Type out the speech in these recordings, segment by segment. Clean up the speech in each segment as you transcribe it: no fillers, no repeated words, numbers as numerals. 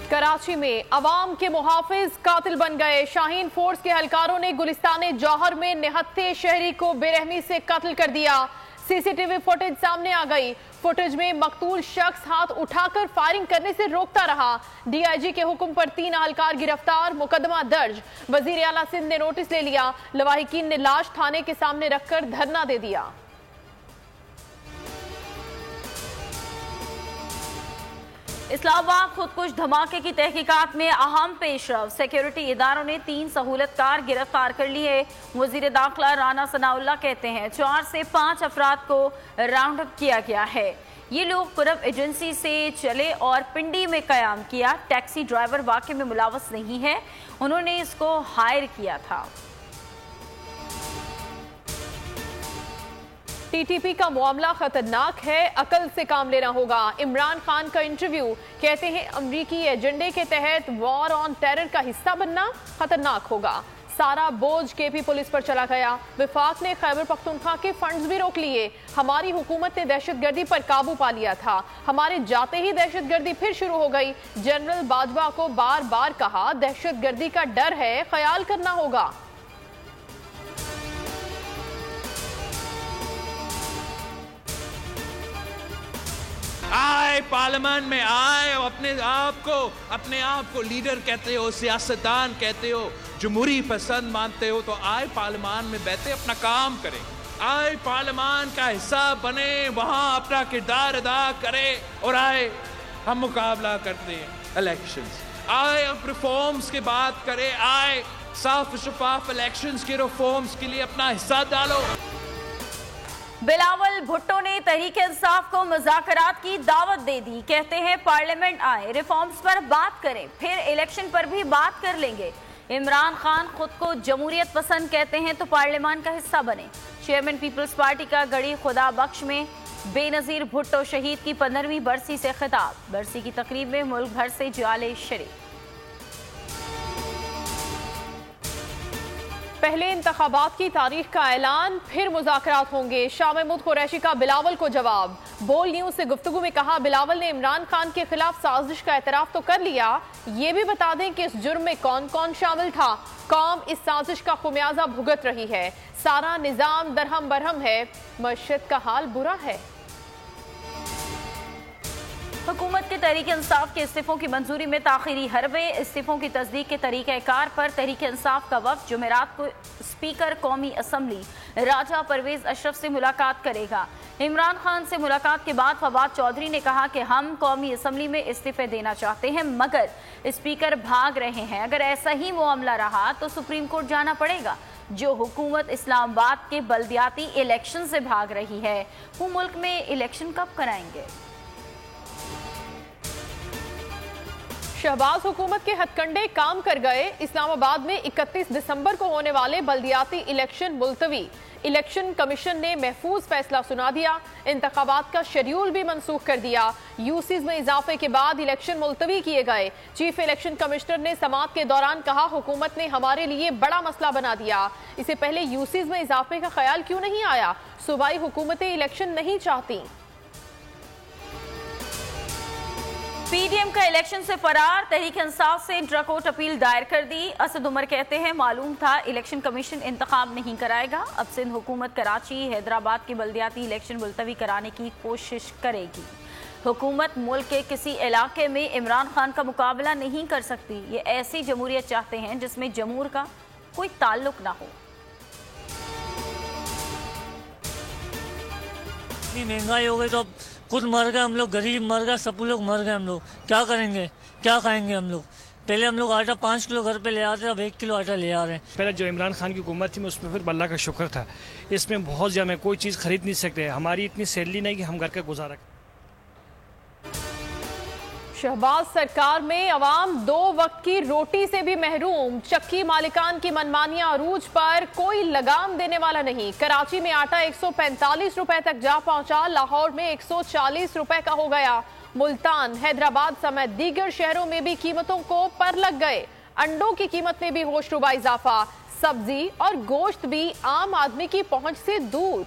कराची में अवाम के मुहाफिज कातिल बन गए। शाहीन फोर्स के एहलकारों ने गुलिस्तान जौहर में निहत्थे शहरी को बेरहमी से कत्ल कर दिया। सीसीटीवी फुटेज सामने आ गई। फुटेज में मकतूल शख्स हाथ उठाकर फायरिंग करने से रोकता रहा। डीआईजी के हुक्म पर 3 एहलकार गिरफ्तार, मुकदमा दर्ज। वजीर आला सिंध ने नोटिस ले लिया। लवाहिकीन ने लाश थाने के सामने रखकर धरना दे दिया। इस्लामाबाद खुदकुश धमाके की तहकीकात में अहम पेशरफ। सिक्योरिटी इदारों ने 3 सहूलतकार गिरफ्तार कर लिए। वजीर दाखिला राना सनाउल्लाह कहते हैं 4 से 5 अफराद को राउंड अप किया गया है। ये लोग कुरब एजेंसी से चले और पिंडी में कयाम किया। टैक्सी ड्राइवर वाकई में मुलव्वस नहीं है, उन्होंने इसको हायर किया था। टीटीपी का मामला खतरनाक है, अकल से काम लेना होगा। इमरान खान का इंटरव्यू, कहते हैं अमरीकी एजेंडे के तहत वॉर ऑन टेरर का हिस्सा बनना खतरनाक होगा। सारा बोझ केपी पुलिस पर चला गया। विफाक ने खैबर पख्तूनख्वा के फंड्स भी रोक लिए। हमारी हुकूमत ने दहशतगर्दी पर काबू पा लिया था, हमारे जाते ही दहशतगर्दी फिर शुरू हो गई। जनरल बाजवा को बार बार कहा दहशतगर्दी का डर है, ख्याल करना होगा। आए पार्लियामेंट में आए, अपने आप को लीडर कहते हो, सियासतदान कहते हो, जमहूरी पसंद मानते हो, तो आए पार्लियामेंट में बैठे अपना काम करें। आए पार्लियामेंट का हिस्सा बने, वहां अपना किरदार अदा करें और आए हम मुकाबला करते हैं इलेक्शंस। आए अब रिफॉर्म्स की बात करें, आए साफ शफाफ इलेक्शंस के रिफॉर्म्स के लिए अपना हिस्सा डालो। बिलावल भुट्टो ने तहरीक इंसाफ को मुज़ाकरात की दावत दे दी। कहते हैं पार्लियामेंट आए, रिफॉर्म्स पर बात करें, फिर इलेक्शन पर भी बात कर लेंगे। इमरान खान खुद को जमहूरियत पसंद कहते हैं तो पार्लियामेंट का हिस्सा बने। चेयरमैन पीपल्स पार्टी का गड़ी खुदा बख्श में बेनजीर भुट्टो शहीद की 15वीं बरसी से खिताब। बरसी की तकरीब में मुल्क भर से जाले शरीक। पहले इंतखाबात की तारीख का ऐलान, फिर मुज़ाकरात होंगे। शाह महमूद कुरैशी का बिलावल को जवाब। बोल न्यूज से गुफ्तगू में कहा बिलावल ने इमरान खान के खिलाफ साजिश का एतराफ तो कर लिया, ये भी बता दें कि इस जुर्म में कौन कौन शामिल था। कौम इस साजिश का खुमियाजा भुगत रही है, सारा निजाम दरहम बरहम है, मस्जिद का हाल बुरा है। हुकूमत के तहरीक इंसाफ के इस्तीफों की मंजूरी में ताखीरी हरबे। इस्तीफों की तस्दीक के तरीक़ाकार पर तहरीक इंसाफ का वफ़द जुमेरात को स्पीकर कौमी असम्बली राजा परवेज अशरफ से मुलाकात करेगा। इमरान खान से मुलाकात के बाद फवाद चौधरी ने कहा कि हम कौमी असम्बली में इस्तीफे देना चाहते हैं मगर स्पीकर भाग रहे हैं। अगर ऐसा ही मामला रहा तो सुप्रीम कोर्ट जाना पड़ेगा। जो हुकूमत इस्लामाबाद के बल्दियाती इलेक्शन से भाग रही है वो मुल्क में इलेक्शन कब कराएंगे। शहबाज हुकूमत के हथकंडे काम कर गए। इस्लामाबाद में 31 दिसंबर को होने वाले बल्दियाती इलेक्शन मुलतवी। इलेक्शन कमीशन ने महफूज फैसला सुना दिया। इंतखाबात का शेड्यूल भी मनसूख कर दिया। यूसीज में इजाफे के बाद इलेक्शन मुलतवी किए गए। चीफ इलेक्शन कमिश्नर ने समाअत के दौरान कहा हुकूमत ने हमारे लिए बड़ा मसला बना दिया। इससे पहले यूसीज में इजाफे का ख्याल क्यों नहीं आया। सूबाई हुकूमतें इलेक्शन नहीं चाहती। पीडीएम का इलेक्शन से फरार। तहरीक इंसाफ से इंट्रा कोर्ट अपील दायर कर दी। असद उमर कहते हैं मालूम था इलेक्शन कमीशन इंतखाब नहीं कराएगा। अब सिंध हुकूमत कराची हैदराबाद के बल्दियाती इलेक्शन मुलतवी कराने की कोशिश करेगी। हुकूमत मुल्क के किसी इलाके में इमरान खान का मुकाबला नहीं कर सकती। ये ऐसी जमहूरियत चाहते हैं जिसमें जमहूर का कोई ताल्लुक ना हो। महंगाई हो गई तो अब खुद मर गए हम लोग, गरीब मर गए, सब लोग मर गए। हम लोग क्या करेंगे, क्या खाएंगे हम लोग। पहले हम लोग आटा 5 किलो घर पे ले आते, अब 1 किलो आटा ले आ रहे हैं। पहले जो इमरान खान की हुकूमत थी मैं उसमें फिर अल्लाह का शुक्र था। इसमें बहुत ज़्यादा मैं कोई चीज़ खरीद नहीं सकते। हमारी इतनी सैलरी नहीं कि हम घर का गुजारा। शहबाज सरकार में अवाम 2 वक्त की रोटी से भी महरूम। चक्की मालिकान की मनमानियां अरूज पर, कोई लगाम देने वाला नहीं। कराची में आटा 145 रुपए तक जा पहुंचा, लाहौर में 140 रुपए का हो गया। मुल्तान, हैदराबाद समेत दीगर शहरों में भी कीमतों को पर लग गए। अंडों की कीमत में भी होशरुबा इजाफा। सब्जी और गोश्त भी आम आदमी की पहुंच से दूर।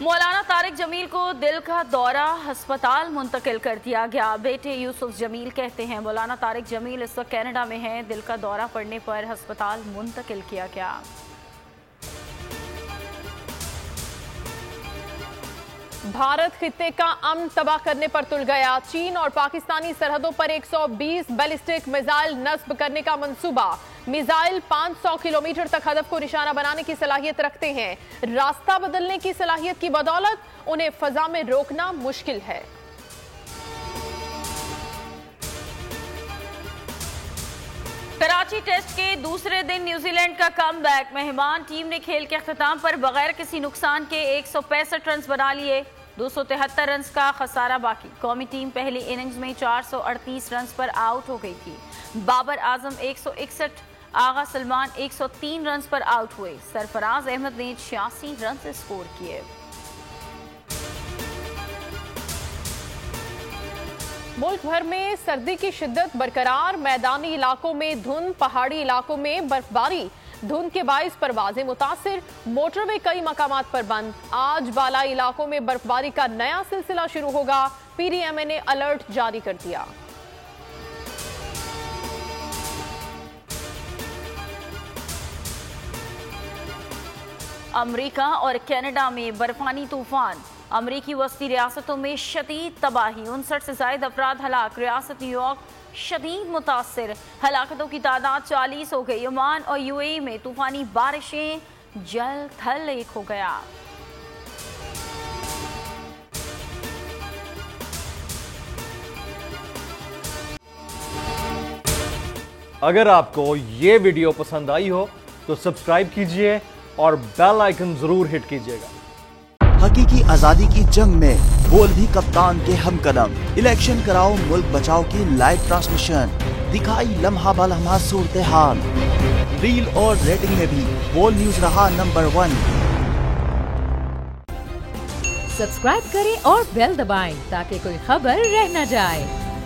मौलाना तारिक जमील को दिल का दौरा, अस्पताल मुंतकिल कर दिया गया। बेटे यूसुफ जमील कहते हैं मौलाना तारिक जमील इस वक्त कनाडा में हैं। दिल का दौरा पड़ने पर अस्पताल मुंतकिल किया गया। भारत खित्ते का अमन तबाह करने पर तुल गया। चीन और पाकिस्तानी सरहदों पर 120 बैलिस्टिक मिसाइल नस्ब करने का मंसूबा। मिसाइल 500 किलोमीटर तक हदफ को निशाना बनाने की सलाहियत रखते हैं। रास्ता बदलने की सलाहियत की बदौलत उन्हें फजा में रोकना मुश्किल है। कराची टेस्ट के दूसरे दिन न्यूजीलैंड का कमबैक। मेहमान टीम ने खेल के अख्ताम पर बगैर किसी नुकसान के 165 रन बना लिए। 273 रन का खसारा बाकी। कौमी टीम पहली इनिंग्स में 438 रन पर आउट हो गई थी। बाबर आजम 161, आगा सलमान 103 रन पर आउट हुए। सरफराज अहमद ने 86 रन स्कोर किए। मुल्क भर में सर्दी की शिद्दत बरकरार। मैदानी इलाकों में धुंध, पहाड़ी इलाकों में बर्फबारी। धुंध के बाइस परवाजें मुतासिर। मोटरवे कई मकामात पर बंद। आज बालाई इलाकों में बर्फबारी का नया सिलसिला शुरू होगा। पीडीएमए ने अलर्ट जारी कर दिया। अमेरिका और कनाडा में बर्फानी तूफान। अमेरिकी वस्ती रियासतों में शदीद तबाही। 59 से ज्यादा अफराद हलाक। रियासत न्यूयॉर्क शदीद मुतासिर। हलाकतों की तादाद 40 हो गई। ओमान और यूएई में तूफानी बारिशें, जल थल एक हो गया। अगर आपको ये वीडियो पसंद आई हो तो सब्सक्राइब कीजिए और बेल आइकन जरूर हिट कीजिएगा। हकीकी आजादी की जंग में बोल भी कप्तान के हमकदम। इलेक्शन कराओ मुल्क बचाओ की लाइव ट्रांसमिशन। दिखाई लम्हा बलम्हा सूरत हाल। रील और रेटिंग में भी बोल न्यूज रहा नंबर 1। सब्सक्राइब करें और बेल दबाएं ताकि कोई खबर रह न जाए।